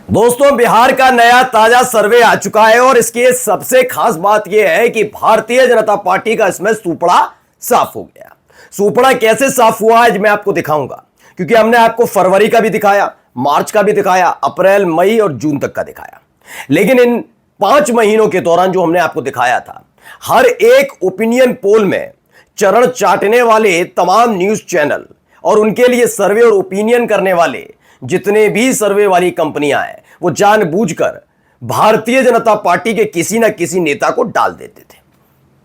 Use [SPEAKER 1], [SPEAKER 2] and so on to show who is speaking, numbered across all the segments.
[SPEAKER 1] दोस्तों, बिहार का नया ताजा सर्वे आ चुका है और इसकी सबसे खास बात यह है कि भारतीय जनता पार्टी का इसमें सुपड़ा साफ हो गया। सुपड़ा कैसे साफ हुआ आज मैं आपको दिखाऊंगा, क्योंकि हमने आपको फरवरी का भी दिखाया, मार्च का भी दिखाया, अप्रैल, मई और जून तक का दिखाया। लेकिन इन 5 महीनों के दौरान जो हमने आपको दिखाया था, हर एक ओपिनियन पोल में चरण चाटने वाले तमाम न्यूज चैनल और उनके लिए सर्वे और ओपिनियन करने वाले जितने भी सर्वे वाली कंपनियां हैं, वो जानबूझकर भारतीय जनता पार्टी के किसी ना किसी नेता को डाल देते थे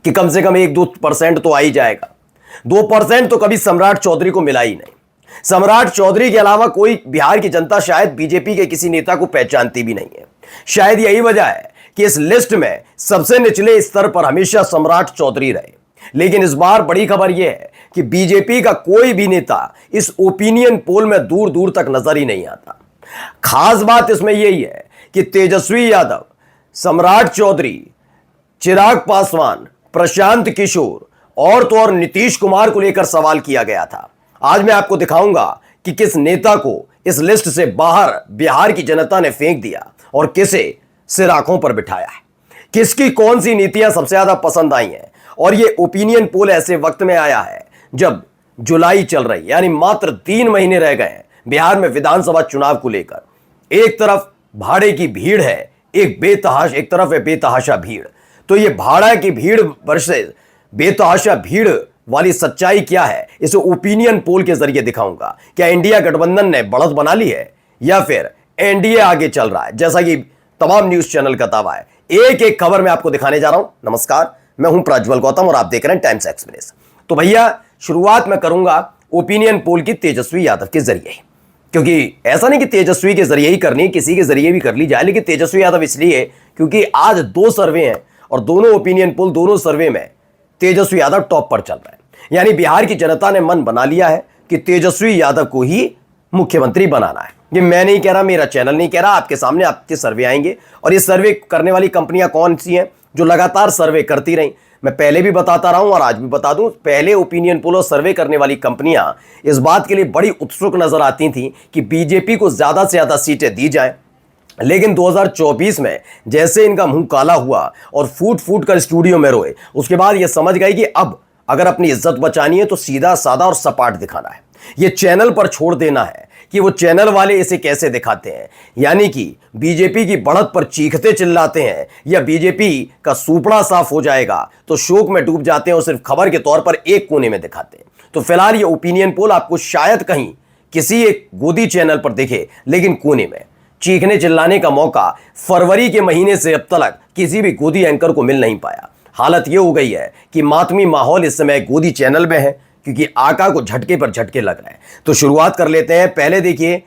[SPEAKER 1] कि कम से कम 1-2% तो आ ही जाएगा। 2% तो कभी सम्राट चौधरी को मिला ही नहीं। सम्राट चौधरी के अलावा कोई बिहार की जनता शायद बीजेपी के किसी नेता को पहचानती भी नहीं है। शायद यही वजह है कि इस लिस्ट में सबसे निचले स्तर पर हमेशा सम्राट चौधरी रहे। लेकिन इस बार बड़ी खबर यह है कि बीजेपी का कोई भी नेता इस ओपिनियन पोल में दूर दूर तक नजर ही नहीं आता। खास बात इसमें यही है कि तेजस्वी यादव, सम्राट चौधरी, चिराग पासवान, प्रशांत किशोर और तो और नीतीश कुमार को लेकर सवाल किया गया था। आज मैं आपको दिखाऊंगा कि किस नेता को इस लिस्ट से बाहर बिहार की जनता ने फेंक दिया और किसे सिर आंखों पर बिठाया है, किसकी कौन सी नीतियां सबसे ज्यादा पसंद आई हैं। और ये ओपिनियन पोल ऐसे वक्त में आया है जब जुलाई चल रही, यानी मात्र 3 महीने रह गए हैं बिहार में विधानसभा चुनाव को लेकर। एक तरफ भाड़े की भीड़ है, एक तरफ है बेतहाशा भीड़। तो ये भाड़ा की भीड़ वर्सेस बेतहाशा भीड़ वाली सच्चाई क्या है, इसे ओपिनियन पोल के जरिए दिखाऊंगा। क्या इंडिया गठबंधन ने बढ़त बना ली है या फिर एनडीए आगे चल रहा है, जैसा कि तमाम न्यूज चैनल का दावा है। एक एक खबर मैं आपको दिखाने जा रहा हूं। नमस्कार, मैं हूं प्रज्वल गौतम और आप देख रहे हैं टाइम्स एक्सप्रेस। तो भैया, शुरुआत मैं करूंगा ओपिनियन पोल की तेजस्वी यादव के जरिए, क्योंकि ऐसा नहीं कि तेजस्वी के जरिए ही करनी, किसी के जरिए भी कर ली जाए, लेकिन तेजस्वी यादव इसलिए क्योंकि आज 2 सर्वे हैं और दोनों ओपिनियन पोल, दोनों सर्वे में तेजस्वी यादव टॉप पर चल रहे हैं। यानी बिहार की जनता ने मन बना लिया है कि तेजस्वी यादव को ही मुख्यमंत्री बनाना है। ये मैं नहीं कह रहा, मेरा चैनल नहीं कह रहा, आपके सामने आपके सर्वे आएंगे। और ये सर्वे करने वाली कंपनियां कौन सी हैं जो लगातार सर्वे करती रही, मैं पहले भी बताता रहा हूं और आज भी बता दूं। पहले ओपिनियन पोल और सर्वे करने वाली कंपनियां इस बात के लिए बड़ी उत्सुक नजर आती थी कि बीजेपी को ज्यादा से ज्यादा सीटें दी जाएं। लेकिन 2024 में जैसे इनका मुंह काला हुआ और फूट फूट कर स्टूडियो में रोए, उसके बाद ये समझ गए कि अब अगर अपनी इज्जत बचानी है तो सीधा साधा और सपाट दिखाना है। ये चैनल पर छोड़ देना है कि वो चैनल वाले इसे कैसे दिखाते हैं, यानी कि बीजेपी की बढ़त पर चीखते चिल्लाते हैं या बीजेपी का सुपड़ा साफ हो जाएगा तो शोक में डूब जाते हैं और सिर्फ खबर के तौर पर एक कोने में दिखाते हैं। तो फिलहाल ये ओपिनियन पोल आपको शायद कहीं किसी एक गोदी चैनल पर दिखे, लेकिन कोने में चीखने चिल्लाने का मौका फरवरी के महीने से अब तक किसी भी गोदी एंकर को मिल नहीं पाया। हालत यह हो गई है कि मातमी माहौल इस समय गोदी चैनल में है, क्योंकि आका को झटके पर झटके लग रहे हैं। तो शुरुआत कर लेते हैं। पहले देखिए,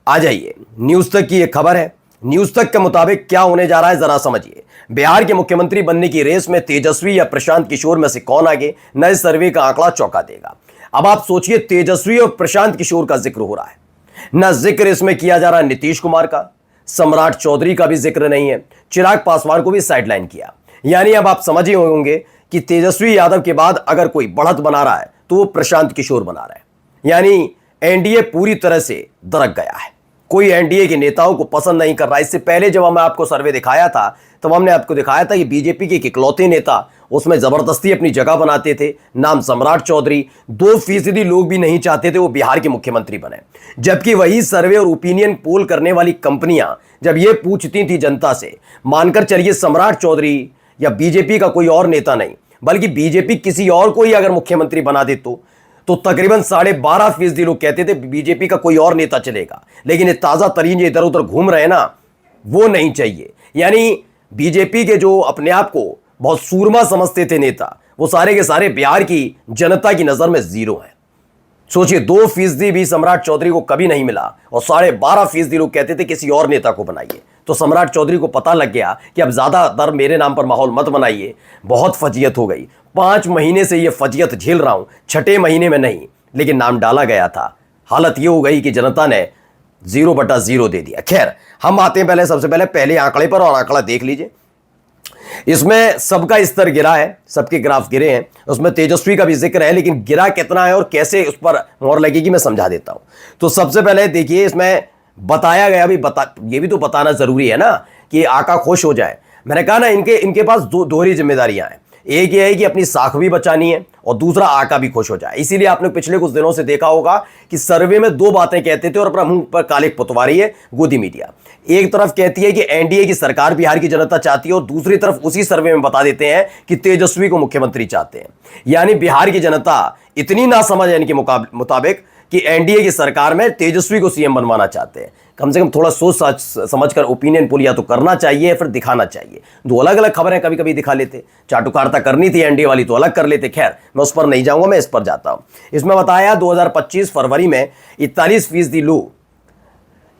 [SPEAKER 1] आ जाइए, न्यूज तक की एक खबर है। न्यूज तक के मुताबिक क्या होने जा रहा है जरा समझिए। बिहार के मुख्यमंत्री बनने की रेस में तेजस्वी या प्रशांत किशोर में से कौन आगे, नए सर्वे का आंकड़ा चौंका देगा। अब आप सोचिए, तेजस्वी और प्रशांत किशोर का जिक्र हो रहा है, न जिक्र इसमें किया जा रहा है नीतीश कुमार का, सम्राट चौधरी का भी जिक्र नहीं है, चिराग पासवान को भी साइडलाइन किया। यानी अब आप समझ ही होंगे कि तेजस्वी यादव के बाद अगर कोई बढ़त बना रहा है तो वो प्रशांत किशोर बना रहा है। यानी एनडीए पूरी तरह से दरक गया है, कोई एनडीए के नेताओं को पसंद नहीं कर रहा। इससे पहले जब मैं आपको सर्वे दिखाया था तब हमने आपको दिखाया था कि बीजेपी के इकलौते नेता उसमें जबरदस्ती अपनी जगह बनाते थे, नाम सम्राट चौधरी। 2% लोग भी नहीं चाहते थे वो बिहार के मुख्यमंत्री बने। जबकि वही सर्वे और ओपिनियन पोल करने वाली कंपनियां जब ये पूछती थी जनता से, मानकर चलिए सम्राट चौधरी या बीजेपी का कोई और नेता नहीं, बल्कि बीजेपी किसी और को ही अगर मुख्यमंत्री बना दे तो तकरीबन 12.5% लोग कहते थे बीजेपी का कोई और नेता चलेगा। लेकिन ये ताजा तरीन ये इधर उधर घूम रहे हैं ना, वो नहीं चाहिए। यानी बीजेपी के जो अपने आप को बहुत सूरमा समझते थे नेता, वो सारे के सारे बिहार की जनता की नजर में जीरो हैं। सोचिए, 2% भी सम्राट चौधरी को कभी नहीं मिला और 12.5% लोग कहते थे किसी और नेता को बनाइए। तो सम्राट चौधरी को पता लग गया कि अब ज्यादा दर मेरे नाम पर माहौल मत बनाइए, बहुत फजीयत हो गई। 5 महीने से ये फजीयत झेल रहा हूं, 6ठे महीने में नहीं, लेकिन नाम डाला गया था। हालत ये हो गई कि जनता ने 0/0 दे दिया। खैर, हम आते हैं सबसे पहले आंकड़े पर, और आंकड़ा देख लीजिए। इसमें सबका स्तर गिरा है, सबके ग्राफ गिरे हैं। उसमें तेजस्वी का भी जिक्र है, लेकिन गिरा कितना है और कैसे उस पर मोहर लगेगी मैं समझा देता हूं। तो सबसे पहले देखिए, इसमें बताया गया भी, ये भी तो बताना जरूरी है ना कि आका खुश हो जाए। मैंने कहा ना, इनके पास दोहरी जिम्मेदारियां हैं। एक ये है कि अपनी साख भी बचानी है और दूसरा आका भी खुश हो जाए। इसीलिए आपने पिछले कुछ दिनों से देखा होगा कि सर्वे में दो बातें कहते थे और अपना मुंह पर काले पुतवारी है गोदी मीडिया। एक तरफ कहती है कि एनडीए की सरकार बिहार की जनता चाहती है और दूसरी तरफ उसी सर्वे में बता देते हैं कि तेजस्वी को मुख्यमंत्री चाहते हैं। यानी बिहार की जनता इतनी नासमझ है इनके मुताबिक कि एनडीए की सरकार में तेजस्वी को सीएम बनवाना चाहते हैं। कम से कम थोड़ा सोच समझकर ओपिनियन पोल या तो करना चाहिए फिर दिखाना चाहिए। दो अलग अलग खबरें कभी कभी दिखा लेते। चाटुकारिता करनी थी एनडीए वाली तो अलग कर लेते। खैर, मैं उस पर नहीं जाऊंगा, मैं इस पर जाता हूं। इसमें बताया 2025 फरवरी में 41% लोग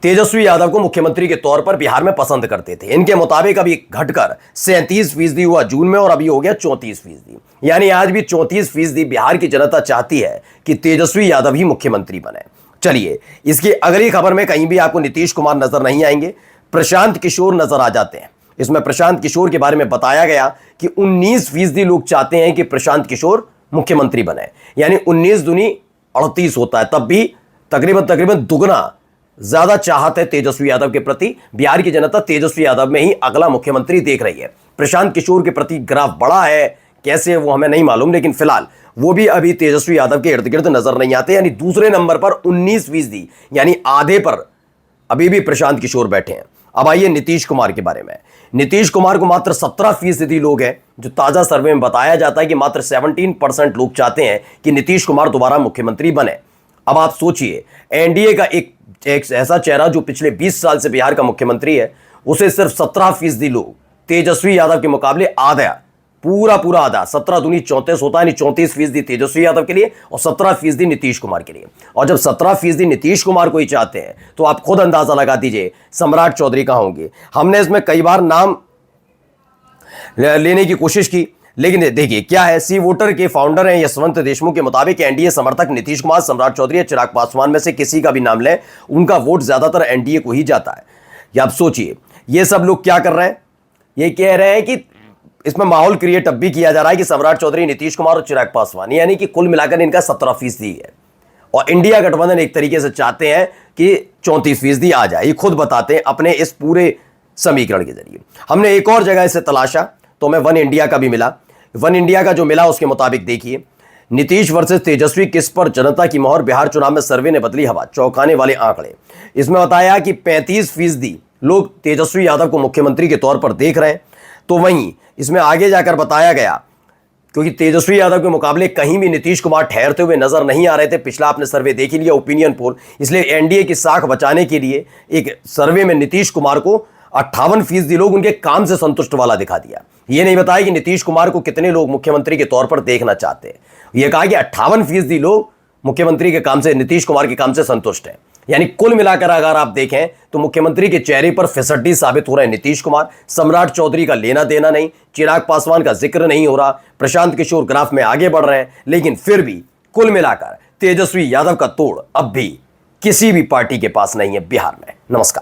[SPEAKER 1] तेजस्वी यादव को मुख्यमंत्री के तौर पर बिहार में पसंद करते थे। इनके मुताबिक अभी घटकर 37% हुआ जून में और अभी हो गया 34%। यानी आज भी 34% बिहार की जनता चाहती है कि तेजस्वी यादव ही मुख्यमंत्री बने। चलिए, इसकी अगली खबर में कहीं भी आपको नीतीश कुमार नजर नहीं आएंगे, प्रशांत किशोर नजर आ जाते हैं। इसमें प्रशांत किशोर के बारे में बताया गया कि 19% लोग चाहते हैं कि प्रशांत किशोर मुख्यमंत्री बने। यानी 19 दूनी 38 होता है, तब भी तकरीबन दुगना ज्यादा चाहत है तेजस्वी यादव के प्रति। बिहार की जनता तेजस्वी यादव में ही अगला मुख्यमंत्री देख रही है। प्रशांत किशोर के प्रति ग्राफ बड़ा है, कैसे वो हमें नहीं मालूम, लेकिन फिलहाल वो भी अभी तेजस्वी यादव के इर्द गिर्द नजर नहीं आते। यानी दूसरे नंबर पर 19%, यानी आधे पर अभी भी प्रशांत किशोर बैठे हैं। अब आइए नीतीश कुमार के बारे में। नीतीश कुमार को मात्र 17% लोग हैं, जो ताजा सर्वे में बताया जाता है कि मात्र 17% लोग चाहते हैं कि नीतीश कुमार दोबारा मुख्यमंत्री बने। अब आप सोचिए, एनडीए का एक ऐसा चेहरा जो पिछले 20 साल से बिहार का मुख्यमंत्री है, उसे सिर्फ 17% लोग तेजस्वी यादव के मुकाबले आधा, पूरा आधा, 17 दूनी 34 होता है। यानी 34% तेजस्वी यादव के लिए और 17% नीतीश कुमार के लिए। और जब 17% नीतीश कुमार को ही चाहते हैं तो आप खुद अंदाजा लगा दीजिए सम्राट चौधरी कहां होंगे। हमने इसमें कई बार नाम लेने की कोशिश की, लेकिन देखिए क्या है, सी वोटर के फाउंडर हैं यशवंत देशमुख के मुताबिक एनडीए समर्थक नीतीश कुमार, सम्राट चौधरी या चिराग पासवान में से किसी का भी नाम लें, उनका वोट ज्यादातर एनडीए को ही जाता है। या आप सोचिए, ये सब लोग क्या कर रहे हैं, ये कह रहे हैं कि इसमें माहौल क्रिएट अब भी किया जा रहा है कि सम्राट चौधरी, नीतीश कुमार और चिराग पासवान, यानी कि कुल मिलाकर इनका 17% है। और इंडिया गठबंधन एक तरीके से चाहते हैं कि 34% आ जाए। ये खुद बताते हैं अपने इस पूरे समीकरण के जरिए। हमने एक और जगह इसे तलाशा तो हमें वन इंडिया का भी मिला। वन इंडिया का जो मिला उसके मुताबिक देखिए, नीतीश वर्सेस तेजस्वी, किस पर जनता की मोहर, बिहार चुनाव में सर्वे ने बदली हवा, चौंकाने वाले आंकड़े। इसमें बताया कि 35% लोग तेजस्वी यादव को मुख्यमंत्री के तौर पर देख रहे हैं। तो वहीं इसमें आगे जाकर बताया गया, क्योंकि तेजस्वी यादव के मुकाबले कहीं भी नीतीश कुमार ठहरते हुए नजर नहीं आ रहे थे। पिछला आपने सर्वे देख ही लिया, ओपिनियन पोल, इसलिए एनडीए की साख बचाने के लिए एक सर्वे में नीतीश कुमार को 58% लोग उनके काम से संतुष्ट वाला दिखा दिया। यह नहीं बताया कि नीतीश कुमार को कितने लोग मुख्यमंत्री के तौर पर देखना चाहते हैं। यह कहा कि 58% लोग मुख्यमंत्री के काम से, नीतीश कुमार के काम से संतुष्ट हैं। यानी कुल मिलाकर अगर आप देखें तो मुख्यमंत्री के चेहरे पर फिसड्डी साबित हो रहे हैं नीतीश कुमार। सम्राट चौधरी का लेना देना नहीं, चिराग पासवान का जिक्र नहीं हो रहा, प्रशांत किशोर ग्राफ में आगे बढ़ रहे हैं, लेकिन फिर भी कुल मिलाकर तेजस्वी यादव का तोड़ अब भी किसी भी पार्टी के पास नहीं है बिहार में। नमस्कार।